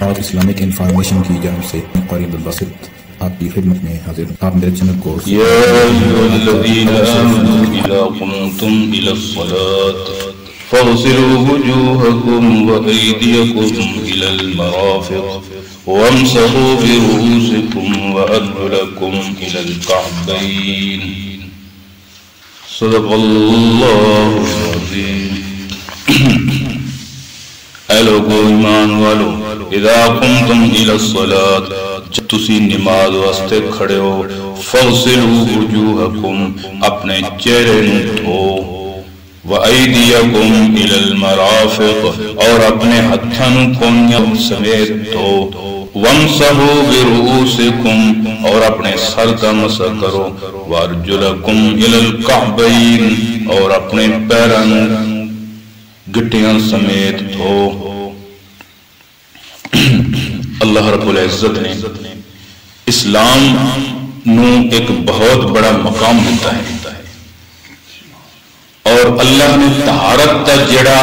اور Islamic information کی جانب سے قریب الباسط آپ کی خدمت میں حاضر ہوں. آپ میرے چینل کو یا ایھا الذین آمنوا اذا قمتم الی الصلاۃ فاغسلوا وجوہکم وایدیکم الی المرافق وامسحوا برؤوسکم وارجلکم الی الکعبین. صدق اللہ العظیم. اے لوگو ایمان والو، اذا قمتم الی الصلاۃ، جب تسی نماز واسطے کھڑے ہو، فاغسلوا وجوہکم، اپنے چہرے نو دھو، وایدیکم الی المرافق، اور اپنے ہتھاں نو کونیاں سمیت دھو، وامسحوا برؤوسکم، اور اپنے سر دا مسح کرو، وارجلکم الی الکعبین، اور اپنے پیراں نو گٹیاں سمیت دھو. اللہ رب العزت نے اسلام نو ایک بہت بڑا مقام دیتا ہے، اور اللہ نے طہارت دا جڑا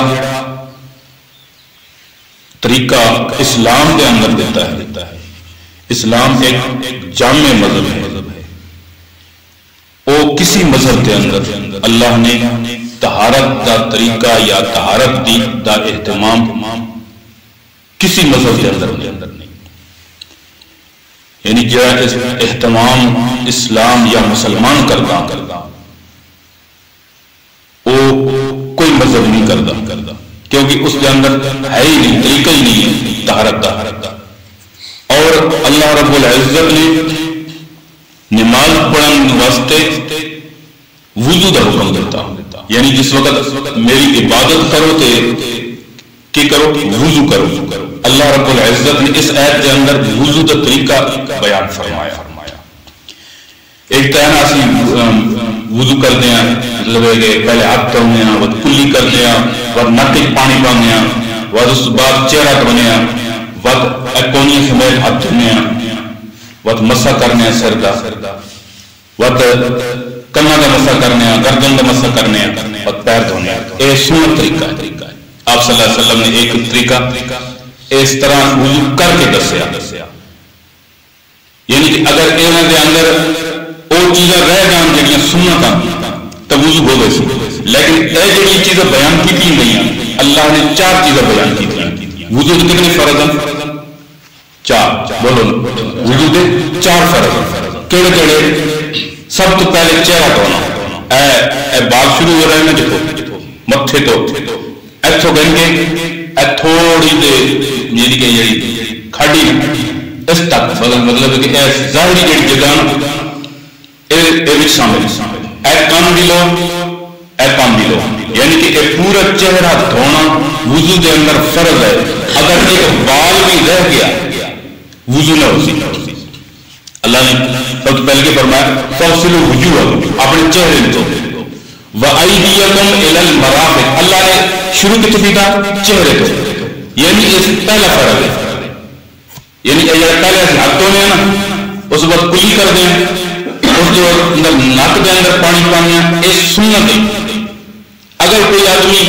طریقہ اسلام کے اندر دیتا ہے. اسلام ایک جامع مذہب ہے. وہ کسی مذہب کے اندر اللہ نے طہارت دا طریقہ یا طہارت دی دا اہتمام کسی مذہب کے اندر نہیں. یعنی جو اہتمام اسلام یا مسلمان کرتا وہ کوئی مذہب نہیں کرتا، کیونکہ اس کے اندر ہے ہی نہیں، طریقہ ہی نہیں ہے طہارت دا. اور اللہ رب العزت نے نماز پڑھنے واسطے وضو دا حکم دیتا. یعنی جس وقت میری عبادت کرو تے کی کرو، وضو کرو. اللہ رب العزت نے اس آیت کے اندر وضو کا طریقہ بیان فرمایا. ایک تو ہے نا اسی وضو کرتے ہیں، مطلب ہے کہ پہلے ہاتھ دھونے ہیں، بعد کلی کرتے ہیں، بعد نک پانی پانے ہیں، بعد اس بعد چہرہ دھونے ہیں، بعد کونیاں سمیت ہاتھ دھونے ہیں، بعد مسح کرنے ہیں سر کا، بعد کنا کا مسح کرنے ہیں، گردن کا مسح کرنے ہیں، بعد پیر دھونے ہیں. یہ سنت طریقہ ہے. آپ صلی اللہ علیہ وسلم نے ایک طریقہ اس طرح وضو کر کے دسیا. یعنی کہ اگر انہاں دے اندر وہ چیزاں رہ جان جڑیاں سنتاں تو وضو ہو گئے سی، لیکن یہ جڑی چیزیں بیان کی گئی اللہ نے 4 چیزیں بیان کی. وضو کے کتنے فرض ہیں؟ 4. بولو وضو کے 4 فرض ہیں. کیڑے کیڑے؟ سب تو پہلے چہرہ دھونا. اے بات شروع ہو رہا ہے نا، دیکھو متھے تو اتھوں گن کے تھوڑی دے یعنی کہ جڑی کھڑی اس تک مطلب کہ ظاہری جڑی جگہ اے شامل اے کان بھی لو، اے کان بھی لو. یعنی کہ اے پورا چہرہ دھونا وضو کے اندر فرض ہے. اگر ایک بال بھی رہ گیا وضو نہ ہو سی. اللہ نے سب سے پہلے فرمایا فاغسلوا وجوہکم، اپنے چہرے دھو، وایدیکم الی المرافق. اللہ نے شروع کی تھا چہرے دھو، یعنی اس پہلا فرض ہے. یعنی کہ پہلے ہاتھ دھونے ہیں نا، اس بعد کلی کر دیں، اس جو نک کے اندر پانی پانے ہیں، یہ سنت ہے. اگر کوئی آدمی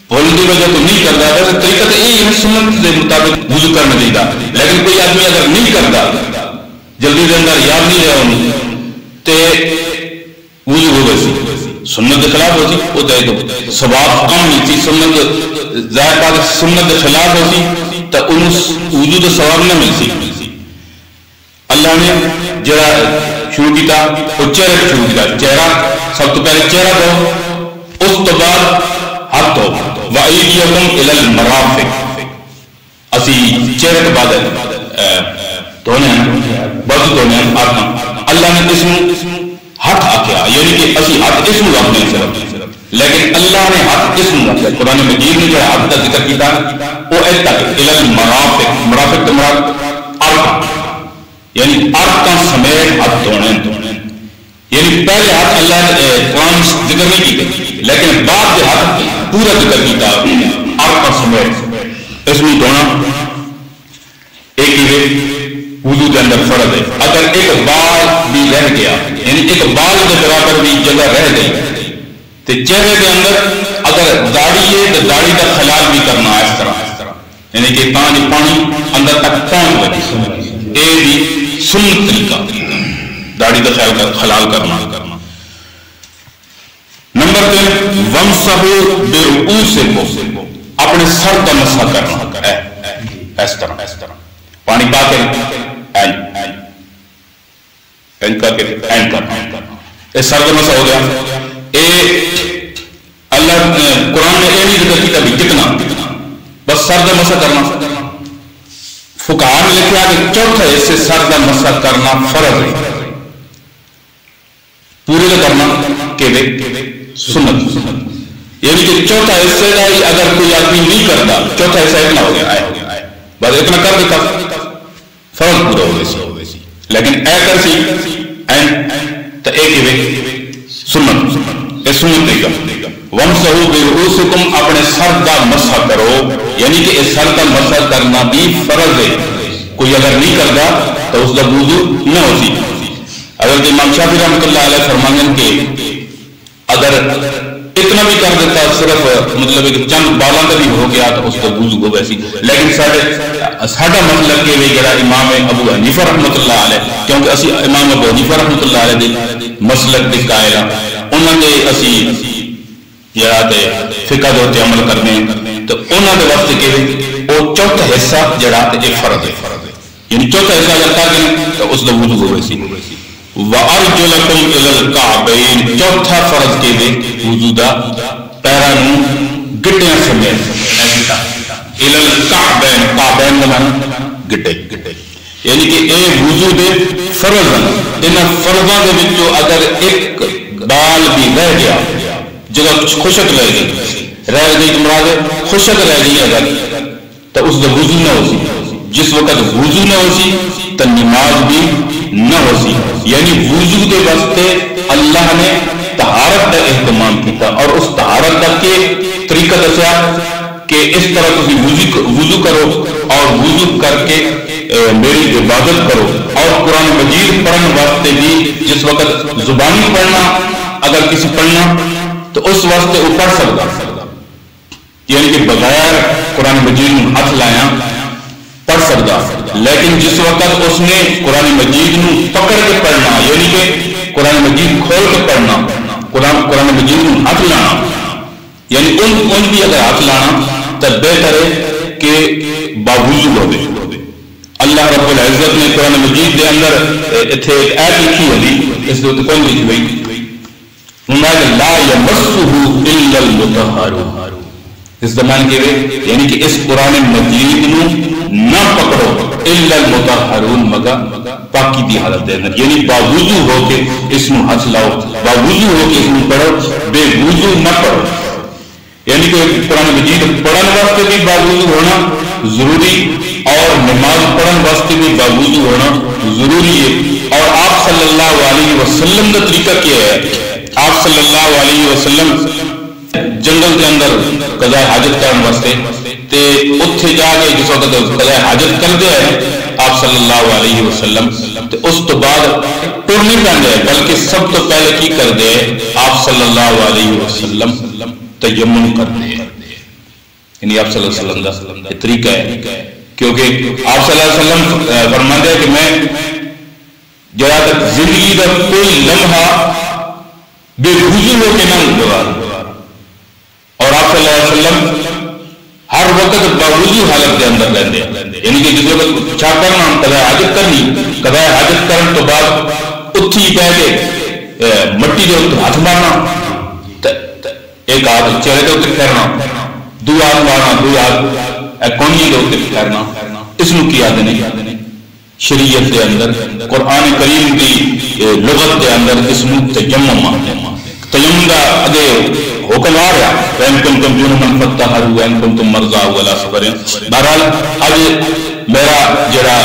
بھول کی وجہ تو نہیں کرتا، ویسے طریقہ تو یہی ہے سنت کے مطابق وضو کرنا چاہیے. لیکن کوئی آدمی اگر نہیں کرتا، جلدی کے اندر یاد نہیں رہا انہوں تے وضو ہو گئی سی، سنت کے خلاف ہوتی، وہ تو ثواب کم نہیں تھی. سنت ظاہر بات سنت کے خلاف ہوتی تو انہوں وضو تو ثواب نہ ملتی. اللہ نے جڑا شروع کیا وہ چہرے پہ شروع کیا. چہرہ سب تو پہلے چہرہ دھو، اس تو بعد ہاتھ دھو. وایدیکم الی المرافق، اسی چہرے کے بعد دھونے ہیں، بازو دھونے ہیں ہاتھ. اللہ نے اس میں ہاتھ آکھیا، یعنی کہ اسی ہاتھ اس میں رکھنے صرف، لیکن اللہ نے ہاتھ اس میں رکھا. قرآن مجید نے جو ہاتھ کا ذکر کیا وہ ایک تک الی المرافق. مرافق مراد ارکان، یعنی ارکان سمیت ہاتھ دھونے. یعنی پہلے ہاتھ اللہ نے قرآن ذکر نہیں کی، لیکن بعد کے ہاتھ پورا ذکر کیا ارکان سمیت. اس میں دھونا ایک ہی وضو کے اندر فرض ہے. اگر ایک بال بھی رہ گیا، یعنی ایک بال کے برابر بھی جگہ رہ گئی تو چہرے کے اندر اگر داڑھی ہے تو داڑھی کا خلال بھی کرنا ہے اس طرح، یعنی کہ پانی تک پہنچ لگی، اے بھی سنت طریقہ داڑھی کا خیال خلال کرنا۔ نمبر 3 ومسحوا برؤوسکم، اپنے سر کا مسح کرنا، اس طرح پانی پا کے اینڈ کرنا، یہ سر کا مسح ہو گیا۔ اللہ قرآن نے یہ نہیں ذکر کیا بھی کتنا، بس سر کا مسح کرنا۔ فقہاء نے لکھا کہ چوتھا حصے سر کا مسح کرنا فرض ہے، پورے کا کرنا کہ سنت، یعنی کہ چوتھا حصے کا ہی اگر کوئی آدمی نہیں کرتا، چوتھا حصہ اتنا ہو گیا، بس اتنا کر دیتا فرض پورا ہو گئی سی، لیکن اے کر سی تو اے کہ سنت، اے سنت نہیں کر۔ وَمْسَحُوا بِرُؤُوسِكُمْ، اپنے سر کا مسح کرو، یعنی کہ اس سر کا مسح کرنا بھی فرض ہے، کوئی اگر نہیں کرتا تو اس کا وضو نہ ہو سی۔ اگر امام شافعی رحمۃ اللہ علیہ فرمانے کہ اگر اتنا بھی کر دیتا صرف مطلب کہ چند بالاں کا بھی ہو گیا تو اس کا وضو ہو ویسی، لیکن ساڈا مطلب کہ وہ جڑا امام ابو حنیفہ رحمۃ اللہ علیہ، کیونکہ اسی امام ابو حنیفہ رحمۃ اللہ علیہ دے مسلک دے قائل ہاں، انہاں دے اسی جڑا تے فقہ دے تے عمل کرنے تو انہاں دے واسطے کہ وہ چوتھا حصہ جڑا تے فرض ہے، یعنی چوتھا حصہ اگر کر دیں تو اس کا وضو ہو ویسی۔ وَأَرْجُلَكُمْ إِلَى الْكَعْبَيْنِ، چوتھا فرض کے دے وضو دا پیرانوں گٹیاں سمیت إِلَى الْكَعْبَيْنِ، کعبین مانا گٹے، یعنی کہ اے وضو دے فرض ہیں، انہاں فرضاں دے وچوں اگر ایک بال بھی رہ گیا، جگہ خشک رہ گئی تو مراد خشک رہ گئی اگر تو اس کا وضو نہ ہو سی، جس وقت وضو نہ ہو سی تو نماز بھی نہ ہو سی، یعنی وضو کے واسطے اللہ نے طہارت کا اہتمام کیا اور اس طہارت کا کے طریقہ دسیا کہ اس طرح تسی وضو کرو اور وضو کر کے میری عبادت کرو، اور قرآن مجید پڑھنے واسطے بھی جس وقت زبانی پڑھنا اگر کسی پڑھنا تو اس واسطے وہ پڑھ سکتا، یعنی کہ بغیر قرآن مجید میں ہاتھ لایا پڑھ سکتا، لیکن جس وقت اس نے قرآن مجید نو پکڑ کے پڑھنا، یعنی کہ قرآن مجید کھول کے پڑھنا، قرآن مجید نو ہاتھ لانا، یعنی ان بھی اگر ہاتھ لانا تو بہتر ہے کہ باوضو ہو دے۔ اللہ رب العزت نے قرآن مجید دے اندر اتنے ایک آیت لکھی ہوئی، اس دے کون لکھی ہوئی؟ لا یمسہ الا المطہرون، اس زمان کے لئے یعنی کہ اس قرآن مجید نو نہ پکڑو الا المطہرون مگر پاکی دی حالت دے اندر، یعنی باوضو ہو کے اس نو ہاتھ لاؤ، باوضو ہو کے اس نو پڑھو، بے وضو نہ پڑھو، یعنی کہ قرآن مجید پڑھن واسطے بھی باوضو ہونا ضروری اور نماز پڑھن واسطے بھی باوضو ہونا ضروری ہے۔ اور آپ صلی اللہ علیہ وسلم کا طریقہ کیا ہے؟ آپ صلی اللہ علیہ وسلم جنگل کے اندر قضاء حاجت کرنے واسطے تے اتھے جا کے جس وقت قضاء حاجت کر دیا ہے آپ صلی اللہ علیہ وسلم تے اس تو بعد ٹر نہیں پہن گئے، بلکہ سب تو پہلے کی کر دے آپ صلی اللہ علیہ وسلم تیمم کر دے، یعنی آپ صلی اللہ علیہ وسلم کا طریقہ ہے، کیونکہ آپ صلی اللہ علیہ وسلم فرماتے ہیں کہ میں جہاں تک زندگی کا کوئی لمحہ بے وضو ہو کے نہ گزاروں، اور آپ صلی اللہ علیہ وسلم ہر وقت باوضو حالت کے اندر رہتے ہیں، یعنی کہ جس وقت چھا کرنا قضاء حاجت کرنی، قضاء حاجت کرنے تو بعد اتھی پہ کے مٹی کے اوپر ہاتھ مارنا، ایک ہاتھ چہرے کے اوپر پھیرنا، دو ہاتھ مارنا، دو ہاتھ کونی کے اوپر پھیرنا، اس میں کیا دینے شریعت کے اندر قرآن کریم کی لغت کے اندر اس میں تیمم آتے ہیں۔ تیمم کا اگے حکم آ رہا ہے وَإِن كُنتُمْ جُنُبًا فَاطَّهَّرُوا وَإِن كُنتُمْ مَرْضَىٰ أَوْ عَلَىٰ سَفَرٍ۔ بہرحال آج میرا جڑا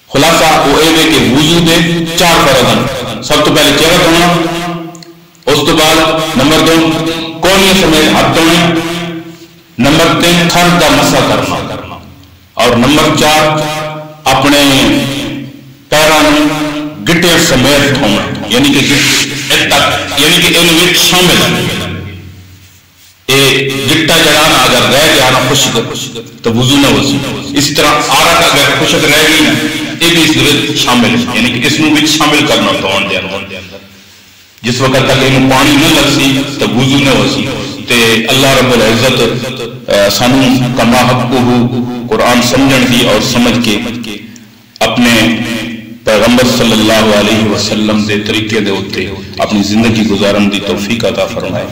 خلاصہ وہ ہے کہ وضو دے 4 فرض ہیں۔ سب تو پہلے چہرہ دھونا، اس تو بعد نمبر 2 کونی سمیت ہاتھ دھونے، نمبر 3 تھر کا مسح کرنا، اور نمبر 4 اپنے پیروں گٹے سمیت دھونا، یعنی کہ ان میں شامل ہے۔ گٹا جڑانا اگر رہ گیا نا خشک تو وضو نہ وضو، اس طرح عارق اگر خشک رہ گئی نا یہ بھی اس میں شامل، یعنی کہ اس میں بھی شامل کرنا دون دے اندر جس وقت تک انہوں پانی نہ لگ سی تو وضو نہ ہو سی۔ تے اللہ رب العزت سانو کما حقہ قرآن سمجھن دی اور سمجھ کے اپنے پیغمبر صلی اللہ علیہ وسلم دے طریقے دے ہوتے اپنی زندگی گزارن دی توفیق عطا فرمائے۔